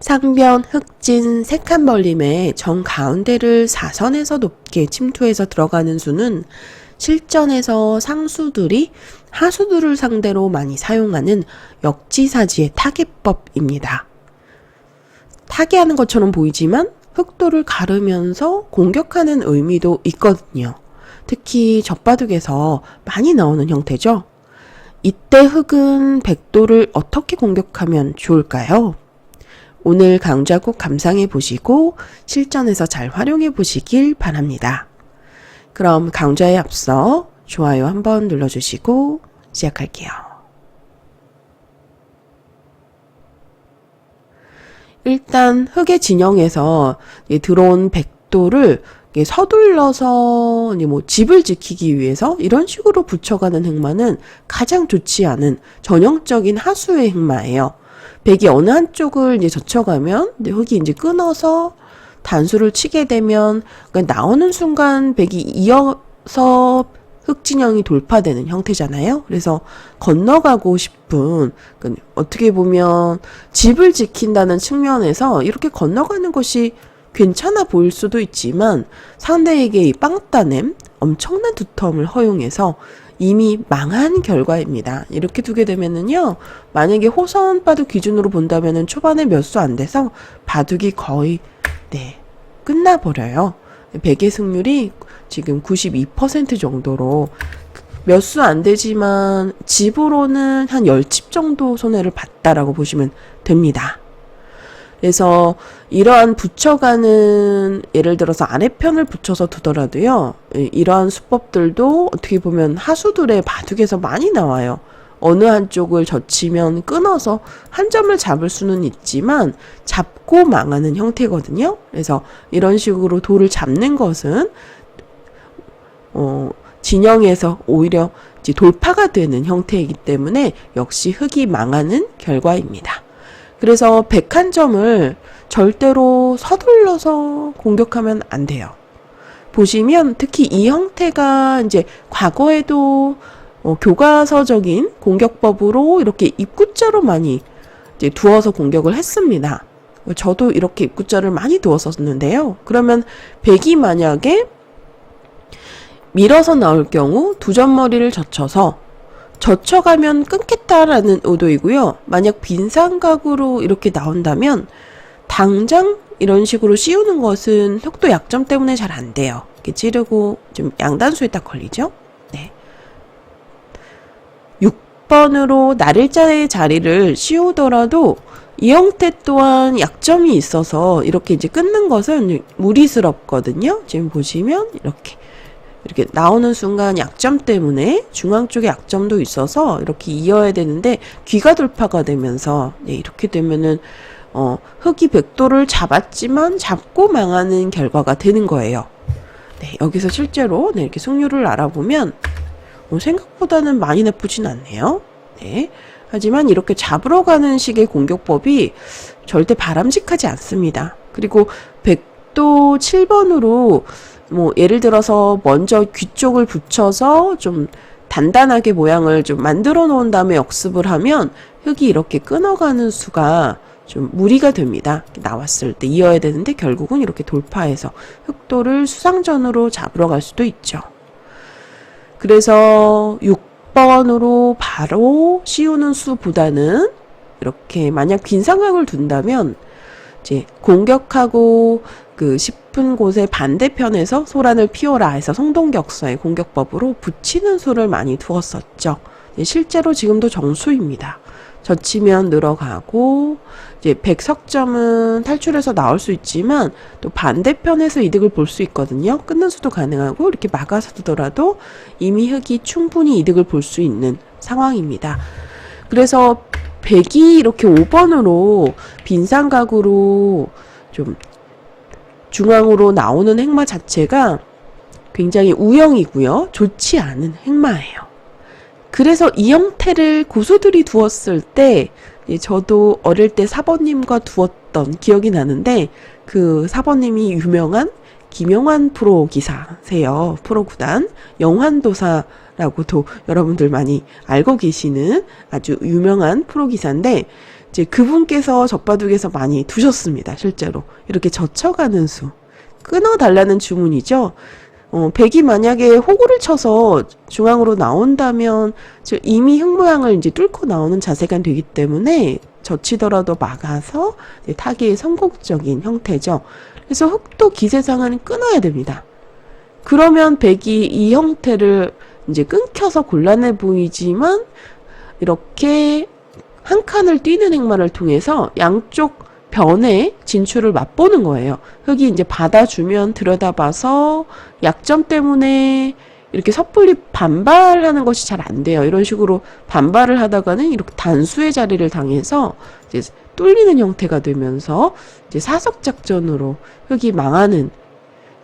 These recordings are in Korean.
상변 흑진 색한벌림의 정가운데를 사선에서 높게 침투해서 들어가는 수는 실전에서 상수들이 하수들을 상대로 많이 사용하는 역지사지의 타개법입니다. 타개하는 것처럼 보이지만 흑도를 가르면서 공격하는 의미도 있거든요. 특히 젖바둑에서 많이 나오는 형태죠. 이때 흑은 백도를 어떻게 공격하면 좋을까요? 오늘 강좌 꼭 감상해 보시고 실전에서 잘 활용해 보시길 바랍니다. 그럼 강좌에 앞서 좋아요 한번 눌러주시고 시작할게요. 일단 흑의 진영에서 들어온 백도를 서둘러서 집을 지키기 위해서 이런 식으로 붙여가는 행마는 가장 좋지 않은 전형적인 하수의 행마예요. 백이 어느 한쪽을 젖혀가면 흑이 끊어서 단수를 치게 되면 나오는 순간 백이 이어서 흑진영이 돌파되는 형태잖아요. 그래서 건너가고 싶은, 어떻게 보면 집을 지킨다는 측면에서 이렇게 건너가는 것이 괜찮아 보일 수도 있지만 상대에게 이 빵따냄, 엄청난 두텀을 허용해서 이미 망한 결과입니다. 이렇게 두게 되면은요, 만약에 호선 바둑 기준으로 본다면은 초반에 몇 수 안 돼서 바둑이 거의, 끝나버려요. 백의 승률이 지금 92% 정도로 몇 수 안 되지만 집으로는 한 10집 정도 손해를 봤다라고 보시면 됩니다. 그래서 이러한 붙여가는, 예를 들어서 아래편을 붙여서 두더라도요, 이러한 수법들도 어떻게 보면 하수들의 바둑에서 많이 나와요. 어느 한쪽을 젖히면 끊어서 한 점을 잡을 수는 있지만 잡고 망하는 형태거든요. 그래서 이런 식으로 돌을 잡는 것은 진영에서 오히려 돌파가 되는 형태이기 때문에 역시 흑이 망하는 결과입니다. 그래서 101점을 절대로 서둘러서 공격하면 안 돼요. 보시면 특히 이 형태가 과거에도 교과서적인 공격법으로 이렇게 입구자로 많이 두어서 공격을 했습니다. 저도 이렇게 입구자를 많이 두었었는데요. 그러면 백이 만약에 밀어서 나올 경우 두 점머리를 젖혀가면 끊겠다라는 의도이고요. 만약 빈삼각으로 이렇게 나온다면 당장 이런 식으로 씌우는 것은 흑도 약점 때문에 잘 안 돼요. 이렇게 찌르고 좀 양단수에 딱 걸리죠. 6번으로 날일자의 자리를 씌우더라도 이 형태 또한 약점이 있어서 이렇게 끊는 것은 무리스럽거든요. 지금 보시면 이렇게 나오는 순간 약점 때문에 중앙 쪽에 약점도 있어서 이렇게 이어야 되는데 귀가 돌파가 되면서 이렇게 되면은 흑이 백도를 잡았지만 잡고 망하는 결과가 되는 거예요. 여기서 실제로 이렇게 승률을 알아보면 생각보다는 많이 나쁘진 않네요. 하지만 이렇게 잡으러 가는 식의 공격법이 절대 바람직하지 않습니다. 그리고 백도 7번으로 예를 들어서 먼저 귀 쪽을 붙여서 좀 단단하게 모양을 좀 만들어 놓은 다음에 역습을 하면 흑이 이렇게 끊어가는 수가 좀 무리가 됩니다. 나왔을 때 이어야 되는데 결국은 이렇게 돌파해서 흑도를 수상전으로 잡으러 갈 수도 있죠. 그래서 6번으로 바로 씌우는 수보다는 이렇게 만약 빈삼각을 둔다면 공격하고 싶은 곳의 반대편에서 소란을 피워라 해서 성동격서의 공격법으로 붙이는 수를 많이 두었었죠. 실제로 지금도 정수입니다. 젖히면 늘어가고 백석점은 탈출해서 나올 수 있지만 또 반대편에서 이득을 볼 수 있거든요. 끊는 수도 가능하고 이렇게 막아서 두더라도 이미 흑이 충분히 이득을 볼 수 있는 상황입니다. 그래서 백이 이렇게 5번으로 빈삼각으로 좀 중앙으로 나오는 행마 자체가 굉장히 우영이고요. 좋지 않은 행마예요. 그래서 이 형태를 고수들이 두었을 때 저도 어릴 때 사번님과 두었던 기억이 나는데 그 사번님이 유명한 김영환 프로 기사세요. 프로구단 영환도사라고도 여러분들 많이 알고 계시는 아주 유명한 프로 기사인데 이제 그분께서 젖바둑에서 많이 두셨습니다. 실제로. 이렇게 젖혀가는 수. 끊어달라는 주문이죠. 백이 만약에 호구를 쳐서 중앙으로 나온다면 이미 흙 모양을 이제 뚫고 나오는 자세가 되기 때문에 젖히더라도 막아서 타기의 성공적인 형태죠. 그래서 흙도 기세상은 끊어야 됩니다. 그러면 백이 이 형태를 이제 끊겨서 곤란해 보이지만 이렇게 한 칸을 뛰는 행마를 통해서 양쪽 변의 진출을 맛보는 거예요. 흙이 이제 받아주면 들여다봐서 약점 때문에 이렇게 섣불리 반발하는 것이 잘 안 돼요. 이런 식으로 반발을 하다가는 이렇게 단수의 자리를 당해서 이제 뚫리는 형태가 되면서 이제 사석작전으로 흙이 망하는,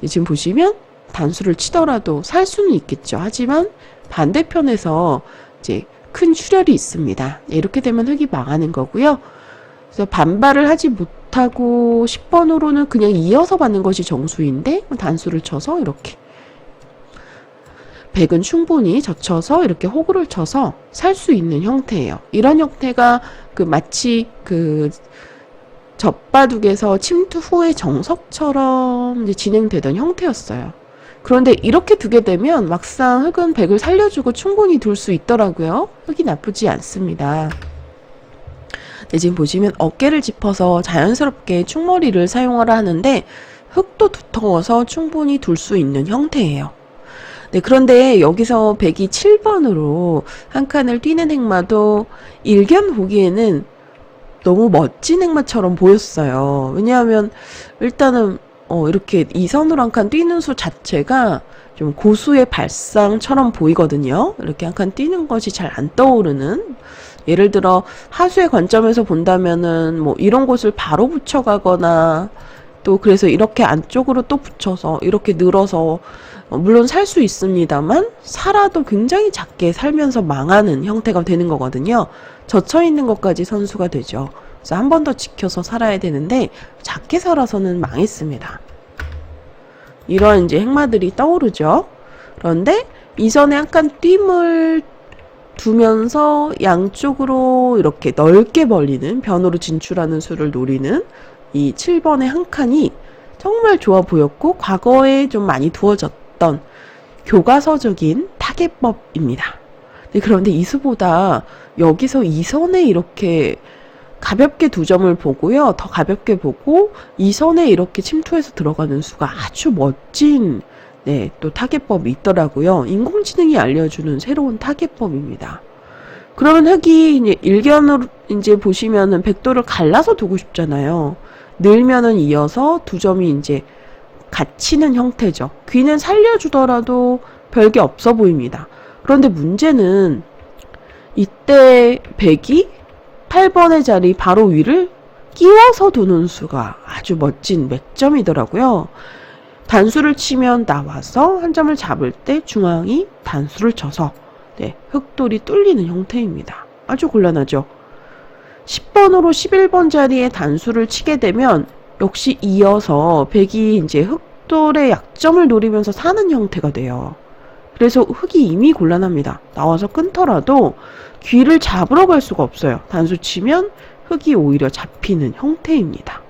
지금 보시면 단수를 치더라도 살 수는 있겠죠. 하지만 반대편에서 이제 큰 출혈이 있습니다. 이렇게 되면 흙이 망하는 거고요. 그래서 반발을 하지 못하고 10번으로는 그냥 이어서 받는 것이 정수인데 단수를 쳐서 이렇게 백은 충분히 젖혀서 이렇게 호구를 쳐서 살 수 있는 형태예요. 이런 형태가 마치 젖바둑에서 침투 후의 정석처럼 이제 진행되던 형태였어요. 그런데 이렇게 두게 되면 막상 흙은 백을 살려주고 충분히 둘 수 있더라고요. 흙이 나쁘지 않습니다. 네, 지금 보시면 어깨를 짚어서 자연스럽게 충머리를 사용하라 하는데 흙도 두터워서 충분히 둘 수 있는 형태예요. 네, 그런데 여기서 백이 7번으로 한 칸을 뛰는 행마도 일견 보기에는 너무 멋진 행마처럼 보였어요. 왜냐하면 일단은 이렇게 이선으로 한 칸 뛰는 수 자체가 좀 고수의 발상처럼 보이거든요. 이렇게 한 칸 뛰는 것이 잘 안 떠오르는, 예를 들어 하수의 관점에서 본다면은 뭐 이런 곳을 바로 붙여가거나 또 그래서 이렇게 안쪽으로 또 붙여서 이렇게 늘어서 물론 살 수 있습니다만 살아도 굉장히 작게 살면서 망하는 형태가 되는 거거든요. 젖혀 있는 것까지 선수가 되죠. 그래서 한 번 더 지켜서 살아야 되는데 작게 살아서는 망했습니다. 이런 이제 행마들이 떠오르죠. 그런데 이전에 한 칸 뜀을 두면서 양쪽으로 이렇게 넓게 벌리는, 변으로 진출하는 수를 노리는 이 7번의 한 칸이 정말 좋아 보였고 과거에 좀 많이 두어졌던 교과서적인 타개법입니다. 네, 그런데 이 수보다 여기서 2선에 이렇게 가볍게 두 점을 보고요. 더 가볍게 보고 2선에 이렇게 침투해서 들어가는 수가 아주 멋진 또 타개법이 있더라고요. 인공지능이 알려주는 새로운 타개법입니다. 그러면 흙이 이제 일견으로 이제 보시면은 백도를 갈라서 두고 싶잖아요. 늘면은 이어서 두 점이 이제 갇히는 형태죠. 귀는 살려주더라도 별게 없어 보입니다. 그런데 문제는 이때 백이 8번의 자리 바로 위를 끼워서 두는 수가 아주 멋진 맥점이더라고요. 단수를 치면 나와서 한 점을 잡을 때 중앙이 단수를 쳐서 흙돌이 뚫리는 형태입니다. 아주 곤란하죠. 10번으로 11번 자리에 단수를 치게 되면 역시 이어서 백이 이제 흙돌의 약점을 노리면서 사는 형태가 돼요. 그래서 흙이 이미 곤란합니다. 나와서 끊더라도 귀를 잡으러 갈 수가 없어요. 단수 치면 흙이 오히려 잡히는 형태입니다.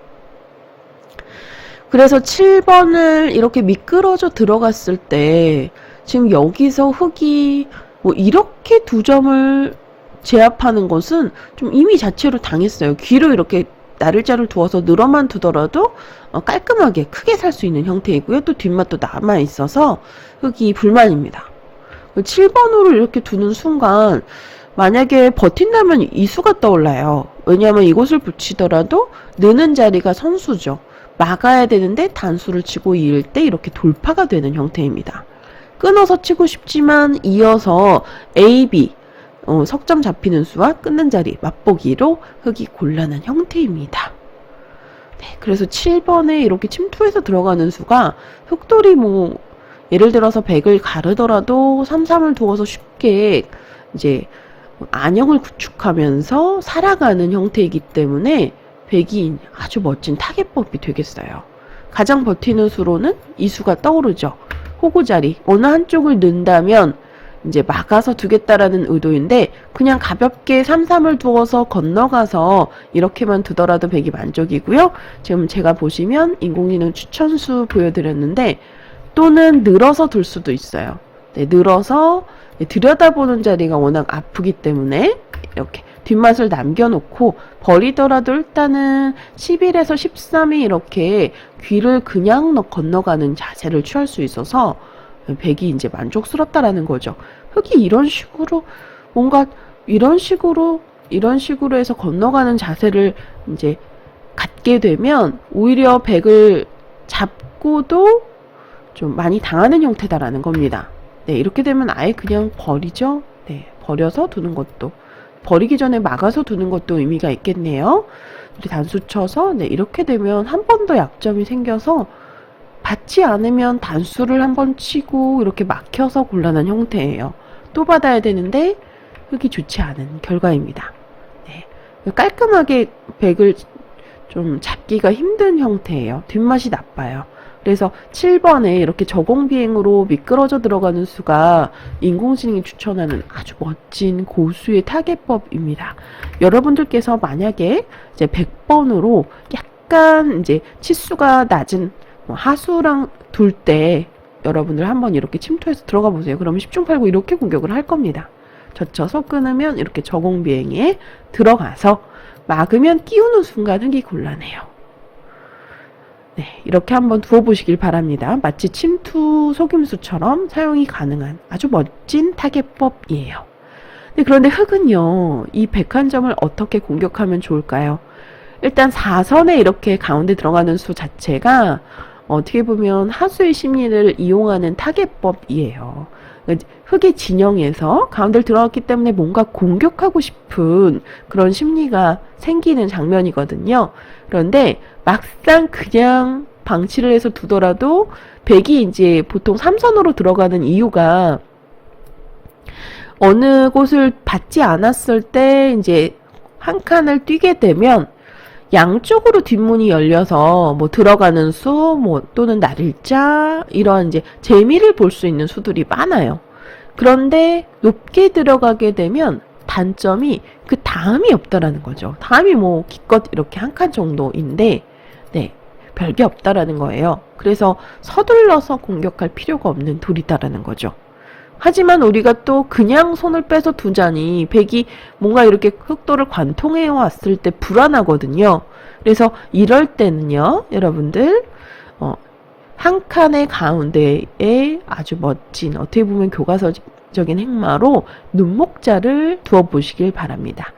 그래서 7번을 이렇게 미끄러져 들어갔을 때 지금 여기서 흙이 뭐 이렇게 두 점을 제압하는 것은 좀 이미 자체로 당했어요. 귀로 이렇게 나를자를 두어서 늘어만 두더라도 깔끔하게 크게 살 수 있는 형태이고요. 또 뒷맛도 남아 있어서 흙이 불만입니다. 7번으로 이렇게 두는 순간 만약에 버틴다면 이 수가 떠올라요. 왜냐하면 이곳을 붙이더라도 느는 자리가 선수죠. 막아야 되는데 단수를 치고 이을 때 이렇게 돌파가 되는 형태입니다. 끊어서 치고 싶지만 이어서 A, B 석점 잡히는 수와 끊는 자리 맛보기로 흙이 곤란한 형태입니다. 네, 그래서 7번에 이렇게 침투해서 들어가는 수가 흙돌이 뭐 예를 들어서 100을 가르더라도 3, 3을 두어서 쉽게 이제 안형을 구축하면서 살아가는 형태이기 때문에 백이 아주 멋진 타개법이 되겠어요. 가장 버티는 수로는 이 수가 떠오르죠. 호구자리 어느 한쪽을 넣는다면 이제 막아서 두겠다라는 의도인데 그냥 가볍게 3-3을 두어서 건너가서 이렇게만 두더라도 백이 만족이고요. 지금 제가 보시면 인공지능 추천수 보여드렸는데 또는 늘어서 둘 수도 있어요. 네, 늘어서 들여다보는 자리가 워낙 아프기 때문에 이렇게 뒷맛을 남겨놓고 버리더라도 일단은 11에서 13이 이렇게 귀를 그냥 건너가는 자세를 취할 수 있어서 백이 이제 만족스럽다라는 거죠. 흑이 이런 식으로 뭔가 이런 식으로 해서 건너가는 자세를 이제 갖게 되면 오히려 백을 잡고도 좀 많이 당하는 형태다라는 겁니다. 네, 이렇게 되면 아예 그냥 버리죠. 네, 버려서 두는 것도 버리기 전에 막아서 두는 것도 의미가 있겠네요. 우리 단수 쳐서 네, 이렇게 되면 한 번 더 약점이 생겨서 받지 않으면 단수를 한번 치고 이렇게 막혀서 곤란한 형태예요. 또 받아야 되는데 흙이 좋지 않은 결과입니다. 네, 깔끔하게 백을 좀 잡기가 힘든 형태예요. 뒷맛이 나빠요. 그래서 7번에 이렇게 저공비행으로 미끄러져 들어가는 수가 인공지능이 추천하는 아주 멋진 고수의 타겟법입니다. 여러분들께서 만약에 이제 100번으로 약간 이제 치수가 낮은 하수랑 둘 때 여러분들 한번 이렇게 침투해서 들어가 보세요. 그러면 10중 8구 이렇게 공격을 할 겁니다. 젖혀서 끊으면 이렇게 저공비행에 들어가서 막으면 띄우는 순간 흙이 곤란해요. 네, 이렇게 한번 두어보시길 바랍니다. 마치 침투 속임수처럼 사용이 가능한 아주 멋진 타겟법이에요. 네, 그런데 흙은요, 이 101점을 어떻게 공격하면 좋을까요? 일단 4선에 이렇게 가운데 들어가는 수 자체가 어떻게 보면 하수의 심리를 이용하는 타겟법이에요. 흙의 진영에서 가운데를 들어갔기 때문에 뭔가 공격하고 싶은 그런 심리가 생기는 장면이거든요. 그런데 막상 그냥 방치를 해서 두더라도 백이 이제 보통 3선으로 들어가는 이유가 어느 곳을 받지 않았을 때 이제 한 칸을 뛰게 되면 양쪽으로 뒷문이 열려서 뭐 들어가는 수, 뭐 또는 날일자 이런 이제 재미를 볼 수 있는 수들이 많아요. 그런데 높게 들어가게 되면 단점이 그 다음이 없다라는 거죠. 다음이 뭐 기껏 이렇게 한 칸 정도인데, 네, 별게 없다라는 거예요. 그래서 서둘러서 공격할 필요가 없는 돌이다라는 거죠. 하지만 우리가 또 그냥 손을 빼서 두자니 백이 뭔가 이렇게 흑도를 관통해 왔을 때 불안하거든요. 그래서 이럴 때는요, 여러분들 한 칸의 가운데에 아주 멋진 어떻게 보면 교과서적인 행마로 눈목자를 두어 보시길 바랍니다.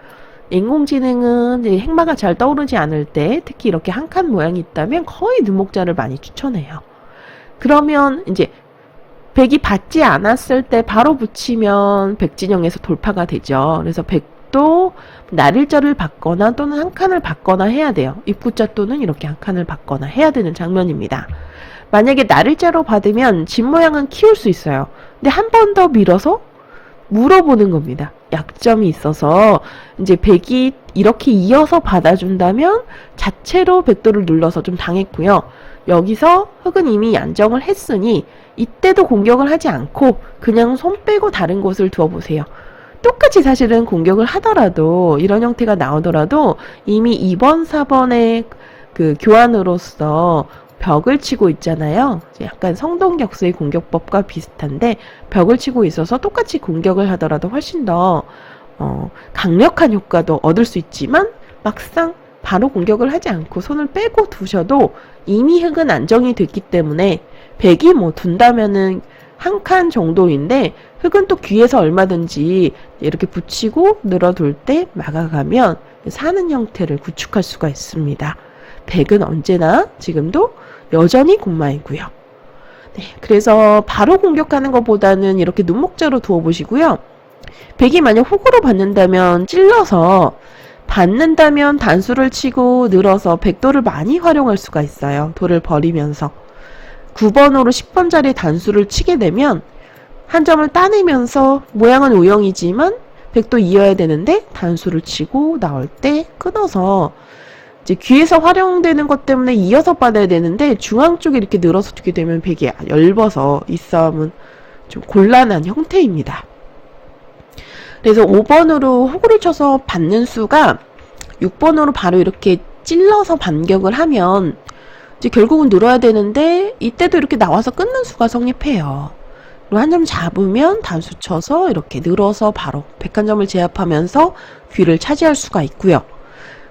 인공지능은 이제 행마가 잘 떠오르지 않을 때 특히 이렇게 한 칸 모양이 있다면 거의 눈목자를 많이 추천해요. 그러면 이제 백이 받지 않았을 때 바로 붙이면 백진영에서 돌파가 되죠. 그래서 백도 날일자를 받거나 또는 한 칸을 받거나 해야 돼요. 입구자 또는 이렇게 한 칸을 받거나 해야 되는 장면입니다. 만약에 날일자로 받으면 집 모양은 키울 수 있어요. 근데 한 번 더 밀어서 물어보는 겁니다. 약점이 있어서 이제 백이 이렇게 이어서 받아준다면 자체로 백도를 눌러서 좀 당했고요. 여기서 흑은 이미 안정을 했으니 이때도 공격을 하지 않고 그냥 손 빼고 다른 곳을 두어보세요. 똑같이 사실은 공격을 하더라도 이런 형태가 나오더라도 이미 2번, 4번의 그 교환으로서 벽을 치고 있잖아요. 약간 성동격수의 공격법과 비슷한데 벽을 치고 있어서 똑같이 공격을 하더라도 훨씬 더 강력한 효과도 얻을 수 있지만 막상 바로 공격을 하지 않고 손을 빼고 두셔도 이미 흙은 안정이 됐기 때문에 백이 뭐 둔다면은 한 칸 정도인데 흙은 또 귀에서 얼마든지 이렇게 붙이고 늘어둘 때 막아가면 사는 형태를 구축할 수가 있습니다. 백은 언제나 지금도 여전히 곤마이고요. 네, 그래서 바로 공격하는 것보다는 이렇게 눈목자로 두어보시고요. 백이 만약 훅으로 받는다면 찔러서 받는다면 단수를 치고 늘어서 백도를 많이 활용할 수가 있어요. 돌을 버리면서 9번으로 10번 자리에 단수를 치게 되면 한 점을 따내면서 모양은 우영이지만 백도 이어야 되는데 단수를 치고 나올 때 끊어서 이제 귀에서 활용되는 것 때문에 이어서 받아야 되는데 중앙 쪽에 이렇게 늘어서 두게 되면 백이 얇아서 이 싸움은 좀 곤란한 형태입니다. 그래서 5번으로 호구를 쳐서 받는 수가 6번으로 바로 이렇게 찔러서 반격을 하면 이제 결국은 늘어야 되는데 이때도 이렇게 나와서 끊는 수가 성립해요. 그리고 한 점 잡으면 단수 쳐서 이렇게 늘어서 바로 101점을 제압하면서 귀를 차지할 수가 있고요.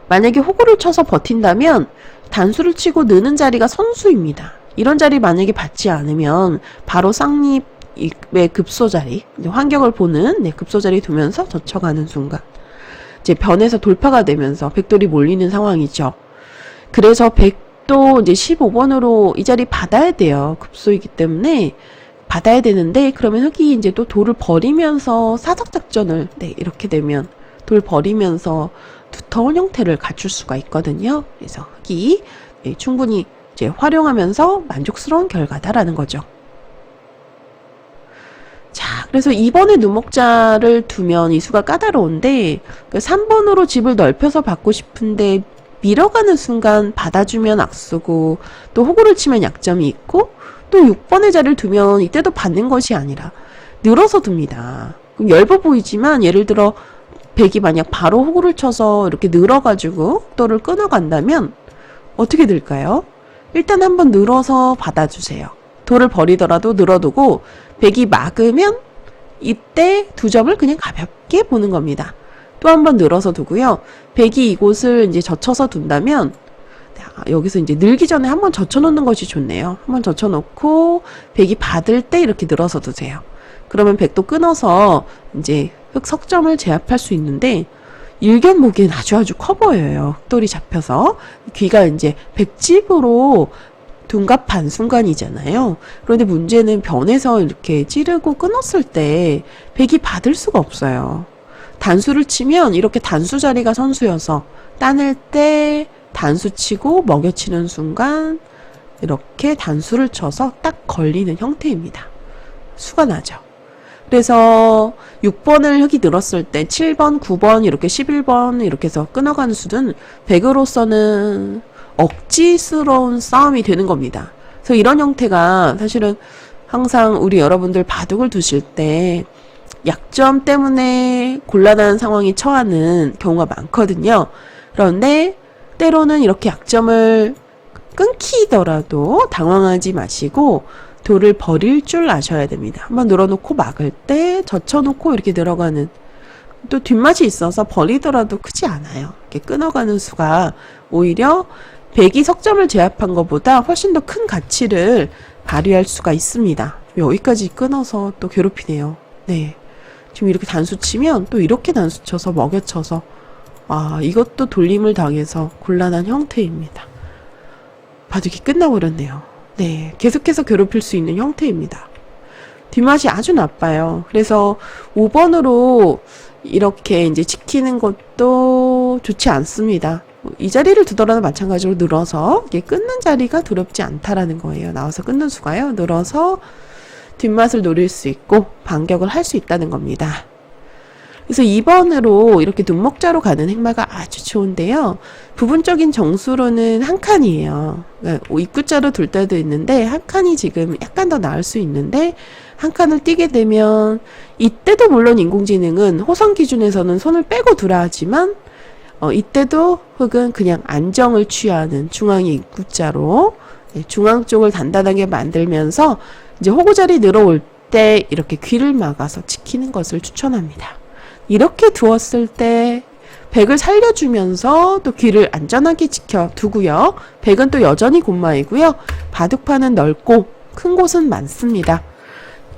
만약에 호구를 쳐서 버틴다면 단수를 치고 느는 자리가 선수입니다. 이런 자리 만약에 받지 않으면 바로 쌍립의 급소 자리, 환경을 보는 급소 자리 두면서 젖혀가는 순간 이제 변에서 돌파가 되면서 백돌이 몰리는 상황이죠. 그래서 백도 이제 15번으로 이 자리 받아야 돼요. 급소이기 때문에 받아야 되는데, 그러면 흑이 이제 또 돌을 버리면서 사석 작전을 이렇게 되면 돌 버리면서 두터운 형태를 갖출 수가 있거든요. 그래서 흑이 충분히 이제 활용하면서 만족스러운 결과다라는 거죠. 자, 그래서 2번에 누목자를 두면 이 수가 까다로운데 3번으로 집을 넓혀서 받고 싶은데 밀어가는 순간 받아주면 악수고 또 호구를 치면 약점이 있고 또 6번의 자리를 두면 이때도 받는 것이 아니라 늘어서 둡니다. 그럼 엷어 보이지만 예를 들어 백이 만약 바로 호구를 쳐서 이렇게 늘어가지고 또를 끊어간다면 어떻게 될까요? 일단 한번 늘어서 받아주세요. 돌을 버리더라도 늘어두고 백이 막으면 이때 두 점을 그냥 가볍게 보는 겁니다. 또 한번 늘어서 두고요. 백이 이곳을 이제 젖혀서 둔다면 여기서 이제 늘기 전에 한번 젖혀놓는 것이 좋네요. 한번 젖혀놓고 백이 받을 때 이렇게 늘어서 두세요. 그러면 백도 끊어서 이제 흑 석점을 제압할 수 있는데 일견 보기엔 아주 커 보여요. 흑돌이 잡혀서 귀가 이제 백집으로 둔갑한 순간이잖아요. 그런데 문제는 변에서 이렇게 찌르고 끊었을 때 백이 받을 수가 없어요. 단수를 치면 이렇게 단수 자리가 선수여서 따낼 때 단수 치고 먹여치는 순간 이렇게 단수를 쳐서 딱 걸리는 형태입니다. 수가 나죠. 그래서 6번을 흑이 늘었을 때 7번, 9번, 이렇게 11번 이렇게 해서 끊어가는 수는 백으로서는 억지스러운 싸움이 되는 겁니다. 그래서 이런 형태가 사실은 항상 우리 여러분들 바둑을 두실 때 약점 때문에 곤란한 상황에 처하는 경우가 많거든요. 그런데 때로는 이렇게 약점을 끊기더라도 당황하지 마시고 돌을 버릴 줄 아셔야 됩니다. 한번 늘어놓고 막을 때 젖혀놓고 이렇게 늘어가는 또 뒷맛이 있어서 버리더라도 크지 않아요. 이렇게 끊어가는 수가 오히려 백이 석점을 제압한 것보다 훨씬 더 큰 가치를 발휘할 수가 있습니다. 여기까지 끊어서 또 괴롭히네요. 네, 지금 이렇게 단수 치면 또 이렇게 단수 쳐서 먹여쳐서 이것도 돌림을 당해서 곤란한 형태입니다. 바둑이 끝나버렸네요. 네, 계속해서 괴롭힐 수 있는 형태입니다. 뒷맛이 아주 나빠요. 그래서 5번으로 이렇게 이제 지키는 것도 좋지 않습니다. 이 자리를 두더라도 마찬가지로 늘어서 이게 끊는 자리가 두렵지 않다라는 거예요. 나와서 끊는 수가요. 늘어서 뒷맛을 노릴 수 있고 반격을 할 수 있다는 겁니다. 그래서 2번으로 이렇게 눈목자로 가는 행마가 아주 좋은데요. 부분적인 정수로는 한 칸이에요. 그러니까 입구자로 둘 때도 있는데 한 칸이 지금 약간 더 나을 수 있는데 한 칸을 띄게 되면 이때도 물론 인공지능은 호선 기준에서는 손을 빼고 두라 하지만 이때도 흑은 그냥 안정을 취하는 중앙의 입구자로 중앙 쪽을 단단하게 만들면서 이제 호구자리 늘어올 때 이렇게 귀를 막아서 지키는 것을 추천합니다. 이렇게 두었을 때 백을 살려주면서 또 귀를 안전하게 지켜두고요. 백은 또 여전히 곤마이고요. 바둑판은 넓고 큰 곳은 많습니다.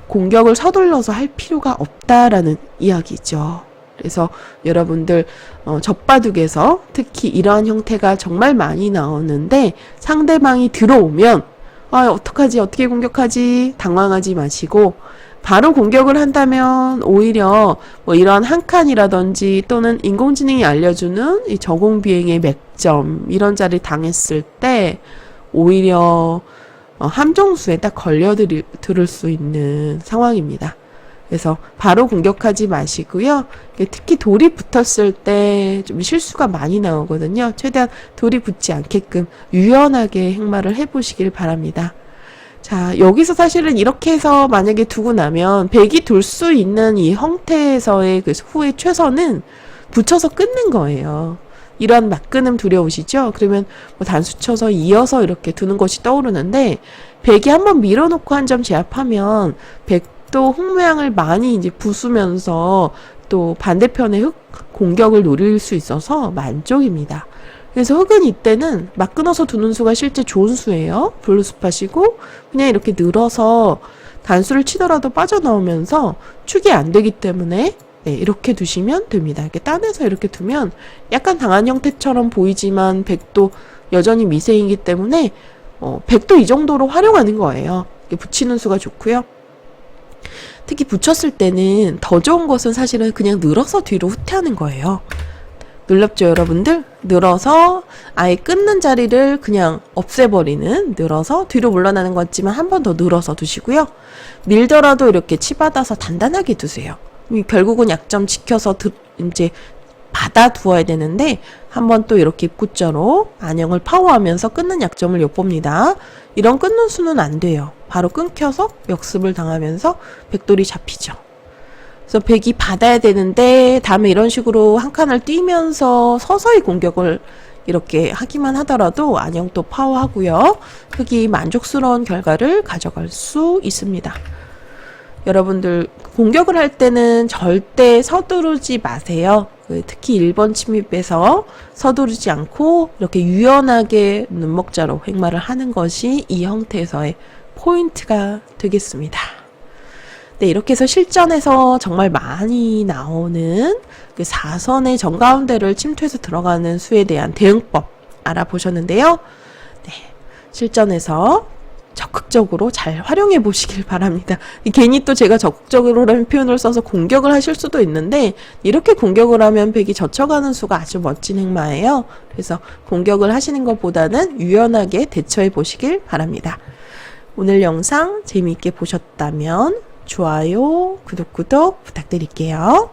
공격을 서둘러서 할 필요가 없다라는 이야기죠. 그래서 여러분들 젖바둑에서 특히 이러한 형태가 정말 많이 나오는데 상대방이 들어오면 어떡하지 어떻게 공격하지 당황하지 마시고 바로 공격을 한다면 오히려 뭐 이런 한 칸이라든지 또는 인공지능이 알려주는 이 저공비행의 맥점 이런 자리를 당했을 때 오히려 함정수에 딱 걸려들을 수 있는 상황입니다. 그래서 바로 공격하지 마시고요. 특히 돌이 붙었을 때 좀 실수가 많이 나오거든요. 최대한 돌이 붙지 않게끔 유연하게 행마를 해보시길 바랍니다. 자, 여기서 사실은 이렇게 해서 만약에 두고 나면 백이 둘 수 있는 이 형태에서의 그 후의 최선은 붙여서 끊는 거예요. 이런 맞근음 두려우시죠? 그러면 뭐 단수 쳐서 이어서 이렇게 두는 것이 떠오르는데, 백이 한번 밀어놓고 한 점 제압하면 백도 흙 모양을 많이 이제 부수면서 또 반대편의 흙 공격을 노릴 수 있어서 만족입니다. 그래서 흙은 이때는 막 끊어서 두는 수가 실제 좋은 수예요. 블루스팟이고 그냥 이렇게 늘어서 단수를 치더라도 빠져나오면서 축이 안 되기 때문에 네, 이렇게 두시면 됩니다. 이렇게 따내서 이렇게 두면 약간 당한 형태처럼 보이지만 백도 여전히 미세이기 때문에 백도 이 정도로 활용하는 거예요. 이렇게 붙이는 수가 좋고요. 특히 붙였을 때는 더 좋은 것은 사실은 그냥 늘어서 뒤로 후퇴하는 거예요. 놀랍죠, 여러분들? 늘어서 아예 끊는 자리를 그냥 없애버리는, 늘어서 뒤로 물러나는 것 같지만 한 번 더 늘어서 두시고요. 밀더라도 이렇게 치받아서 단단하게 두세요. 결국은 약점 지켜서 이제 받아 두어야 되는데 한번 또 이렇게 입구자로 안형을 파워하면서 끊는 약점을 엿봅니다. 이런 끊는 수는 안 돼요. 바로 끊겨서 역습을 당하면서 백돌이 잡히죠. 그래서 백이 받아야 되는데 다음에 이런 식으로 한 칸을 뛰면서 서서히 공격을 이렇게 하기만 하더라도 안형 또 파워하고요. 흑이 만족스러운 결과를 가져갈 수 있습니다. 여러분들 공격을 할 때는 절대 서두르지 마세요. 특히 1번 침입에서 서두르지 않고 이렇게 유연하게 눈목자로 횡마를 하는 것이 이 형태에서의 포인트가 되겠습니다. 네, 이렇게 해서 실전에서 정말 많이 나오는 그 4선의 정가운데를 침투해서 들어가는 수에 대한 대응법 알아보셨는데요. 네, 실전에서 적극적으로 잘 활용해 보시길 바랍니다. 괜히 또 제가 적극적으로라는 표현을 써서 공격을 하실 수도 있는데 이렇게 공격을 하면 백이 젖혀가는 수가 아주 멋진 행마예요. 그래서 공격을 하시는 것보다는 유연하게 대처해 보시길 바랍니다. 오늘 영상 재미있게 보셨다면 좋아요, 구독 부탁드릴게요.